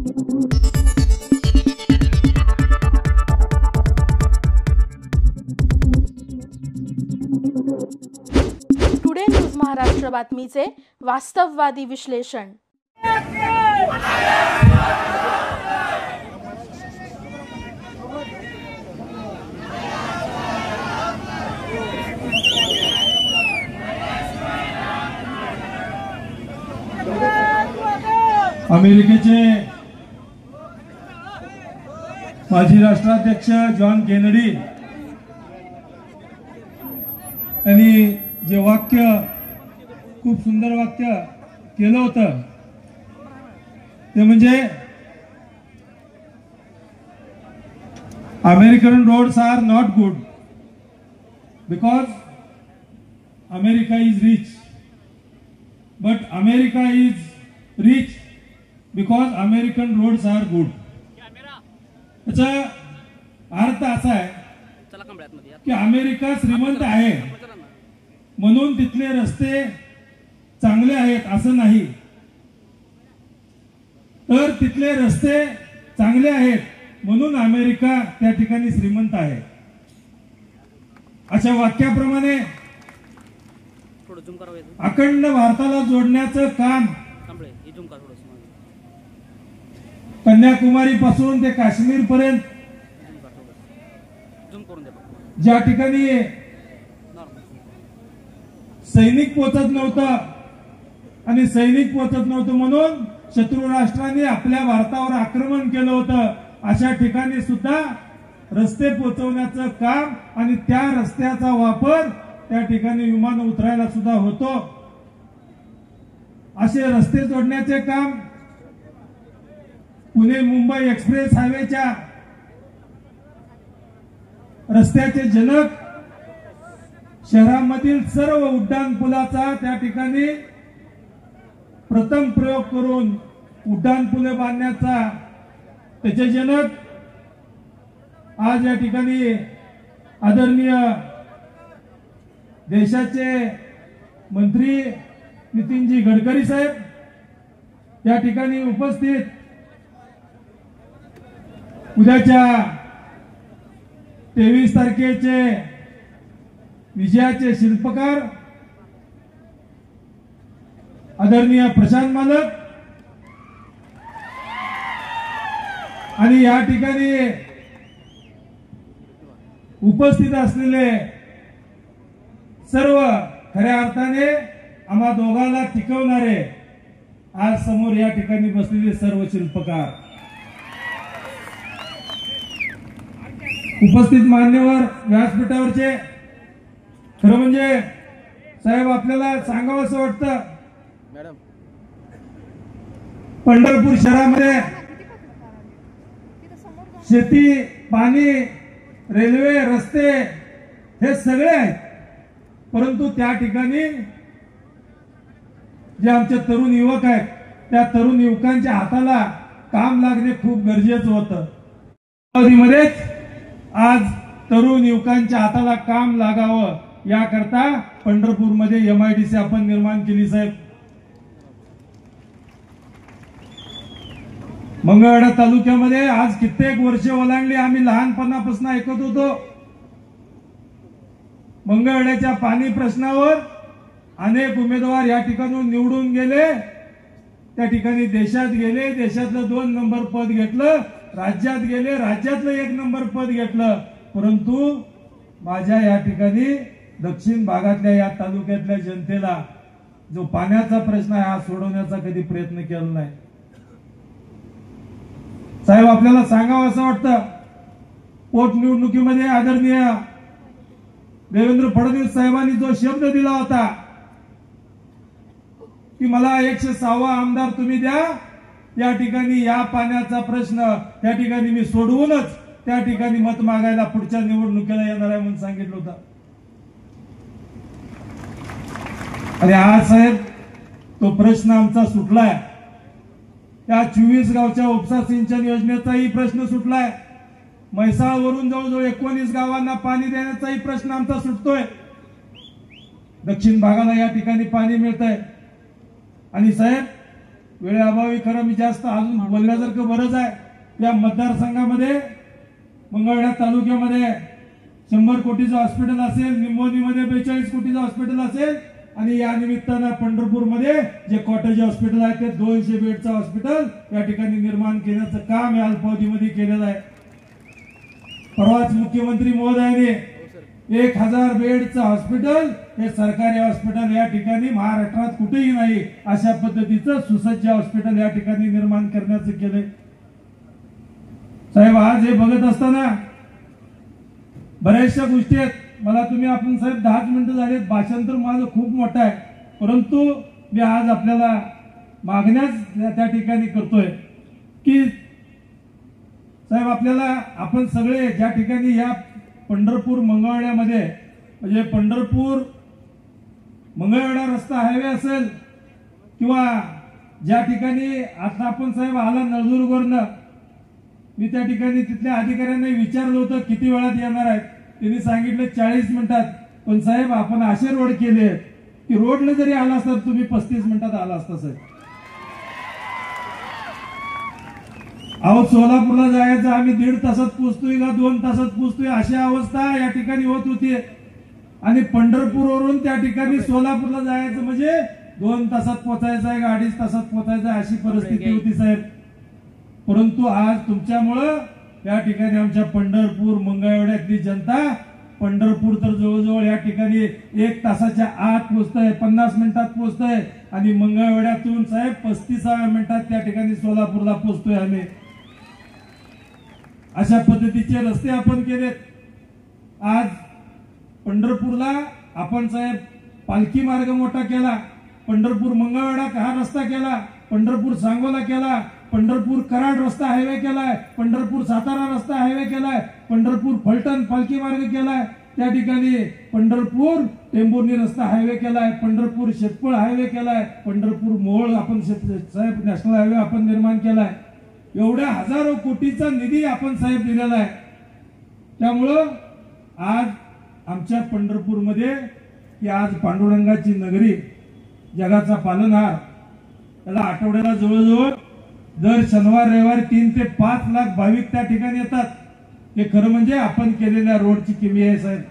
Today news Maharashtra बातमीचे वास्तववादी विश्लेषण। अमेरिकेचे माजी राष्ट्राध्यक्ष जॉन केनेडी यांनी जे वाक्य, खूप सुंदर वाक्य केलं होतं ते म्हणजे American roads are not good because America is rich, but America is rich because American roads are good. याचा अर्थ असा आहे की अमेरिका श्रीमंत आहे म्हणून तिथले रस्ते चांगले आहेत असं नाही, तर तिथले रस्ते चांगले आहेत म्हणून अमेरिका त्या ठिकाणी श्रीमंत आहे। अशा वाक्याप्रमाणे अखंड भारताला जोडण्याचं काम कन्याकुमारी पासून ते काश्मीर पर्यंत ज्या ठिकाणी सैनिक पोहोचत नव्हतं आणि सैनिक पोहोचत नव्हतं म्हणून शत्रू राष्ट्रांनी आपल्या भारतावर आक्रमण केलं होतं, अशा ठिकाणी सुद्धा रस्ते पोहोचवण्याचं काम आणि त्या रस्त्याचा वापर त्या ठिकाणी विमान उतरायला सुद्धा होतो। असे रस्ते जोडण्याचे काम पुणे मुंबई एक्सप्रेस हायवेच्या रस्त्याचे जनक, शहरामधील सर्व उड्डाणपुलाचा त्या ठिकाणी प्रथम प्रयोग करून उड्डाणपुले बांधण्याचा त्याचे जनक आज या ठिकाणी आदरणीय देशाचे मंत्री नितीनजी गडकरी साहेब या ठिकाणी उपस्थित, उद्याच्या 23 तारखेचे विजयाचे शिल्पकार आदरणीय प्रशांत मालक आणि या ठिकाणी उपस्थित असलेले सर्व खऱ्या अर्थाने आम्हा दोघांना टिकवणारे आज समोर या ठिकाणी बसलेले सर्व शिल्पकार, उपस्थित मान्यवर, व्यासपीठावरचे, खरं म्हणजे साहेब आपल्याला सांगावं असं वाटतं, पंढरपूर शहरामध्ये शेती, पाणी, रेल्वे, रस्ते हे सगळे आहेत, परंतु त्या ठिकाणी जे आमचे तरुण युवक आहेत त्या तरुण युवकांच्या हाताला काम लागणे खूप गरजेचं होतं। मध्येच आज तरुण युवकांच्या हाताला काम लागावं याकरता पंढरपूरमध्ये MIDC आपण निर्माण केली साहेब। मंगळवेढा तालुक्यामध्ये आज कित्येक वर्षे ओलांडली, आम्ही लहानपणापासून ऐकत होतो। मंगळवेढ्याच्या पाणी प्रश्नावर अनेक उमेदवार या ठिकाणून निवडून गेले, त्या ठिकाणी देशात गेले, देशातलं 2 नंबर पद घेतलं, राज्यात गेले, राज्यातलं 1 नंबर पद घेतलं, परंतु माझ्या या ठिकाणी दक्षिण भागातल्या या तालुक्यातल्या जनतेला जो पाण्याचा प्रश्न आहे हा सोडवण्याचा कधी प्रयत्न केला नाही। साहेब आपल्याला सांगावं असं वाटतं, पोटनिवडणुकीमध्ये आदरणीय देवेंद्र फडणवीस साहेबांनी जो शब्द दिला होता की मला 106वा आमदार तुम्ही द्या, या ठिकाणी या पाण्याचा प्रश्न त्या ठिकाणी मी सोडवूनच त्या ठिकाणी मत मागायला पुढच्या निवडणुकीला येणार आहे म्हणून सांगितलं होतं। आणि आज साहेब तो प्रश्न आमचा सुटलाय, त्या 24 गावच्या उपसा सिंचन योजनेचाही प्रश्न सुटलाय, म्हैसाळवरून जवळजवळ 19 गावांना पाणी देण्याचाही प्रश्न आमचा सुटतोय, दक्षिण भागाला या ठिकाणी पाणी मिळतंय। आणि साहेब वेळेअभावी खरं मी जास्त अजून बोलण्यासारखं बरंच आहे। या मतदारसंघामध्ये मंगळवेढा तालुक्यामध्ये 100 कोटीचं हॉस्पिटल असेल, निंबोनीमध्ये 42 कोटीचं हॉस्पिटल असेल आणि या निमित्तानं पंढरपूरमध्ये जे कॉटेज हॉस्पिटल आहे ते 200 बेडचं हॉस्पिटल या ठिकाणी निर्माण केल्याचं काम या अल्पावधीमध्ये केलेलं आहे। परवाच मुख्यमंत्री महोदयांनी 1000 बेडचं हॉस्पिटल हे सरकारी हॉस्पिटल या ठिकाणी महाराष्ट्रात कुठेही नाही अशा पद्धतीचं सुसज्ज हॉस्पिटल या ठिकाणी निर्माण करण्याचं केलंय। साहेब आज हे बघत असताना बऱ्याचशा गोष्टी आहेत। मला तुम्ही आपण साहेब 10 मिनिटं झालेत, भाषण तर माझं खूप मोठं आहे, परंतु मी आज आपल्याला मागण्याच त्या ठिकाणी करतोय की साहेब आपल्याला आपण सगळे ज्या ठिकाणी या पंढरपूर मंगळवेढ्यामध्ये म्हणजे पंढरपूर मंगळवेढा रस्ता हायवे असेल किंवा ज्या ठिकाणी आता आपण साहेब आला नळदुर्गवरनं, मी त्या ठिकाणी तिथल्या अधिकाऱ्यांना विचारलं होतं किती वेळात येणार आहेत, त्यांनी सांगितलं 40 मिनिटात। पण साहेब आपण असे रोड केले की रोडला जरी आला असता तुम्ही 35 मिनिटात आला असता साहेब। अहो सोलापूरला जायचं आम्ही 1.5 तासात पोहोचतोय का 2 तासात पोहोचतोय अशी अवस्था या ठिकाणी होत होती। आणि पंढरपूरवरून त्या ठिकाणी सोलापूरला जायचं म्हणजे 2 तासात पोहोचायचं आहे का 2.5 तासात पोहोचायचं आहे अशी परिस्थिती होती साहेब। परंतु आज तुमच्यामुळं या ठिकाणी आमच्या पंढरपूर मंगळवेढ्यातली जनता, पंढरपूर तर जवळजवळ या ठिकाणी 1 तासाच्या आत पोहोचतंय, 50 मिनिटात पोहोचतंय आणि मंगळवेढ्यातून साहेब 35व्या मिनिटात त्या ठिकाणी सोलापूरला पोहोचतोय आम्ही। अशा पद्धतीचे रस्ते आपण केलेत। आज पंढरपूरला आपण साहेब पालखी मार्ग मोठा केला, पंढरपूर मंगळवेढा हा रस्ता केला, पंढरपूर सांगोला केला, पंढरपूर कराड रस्ता हायवे केलाय, पंढरपूर सातारा रस्ता हायवे केलाय, पंढरपूर फलटण पालखी मार्ग केलाय, त्या ठिकाणी पंढरपूर टेंभुर्णी रस्ता हायवे केलाय, पंढरपूर शेतपळ हायवे केलाय, पंढरपूर मोहोळ आपण साहेब नॅशनल हायवे आपण निर्माण केलाय। एवढ्या हजारो कोटीचा निधी आपण साहेब दिलेला आहे। त्यामुळं आज आमच्या पंढरपूरमध्ये की आज पांडुरंगाची नगरी, जगाचा पालनहार, त्याला आठवड्याला जवळजवळ दर शनिवार रविवार 3 ते 5 लाख भाविक त्या ठिकाणी येतात। हे खरं म्हणजे आपण केलेल्या रोडची किमी आहे साहेब।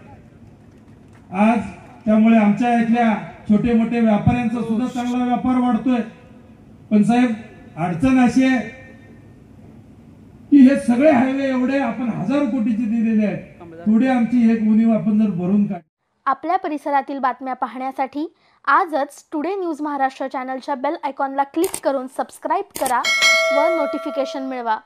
आज त्यामुळे आमच्या इथल्या छोटे मोठे व्यापाऱ्यांचा सुद्धा चांगला व्यापार वाढतोय। पण साहेब अडचण अशी आहे की हे सगळे हायवे एवढे आपण हजारो कोटीचे दिलेले आहेत, थोडी आमची एक उणीव आपण जर भरून काढली। आपल्या परिसरातील बातम्या पाहण्यासाठी आजच टुडे न्यूज महाराष्ट्र चॅनलच्या बेल आयकॉनला क्लिक करून सबस्क्राईब करा व नोटिफिकेशन मिळवा।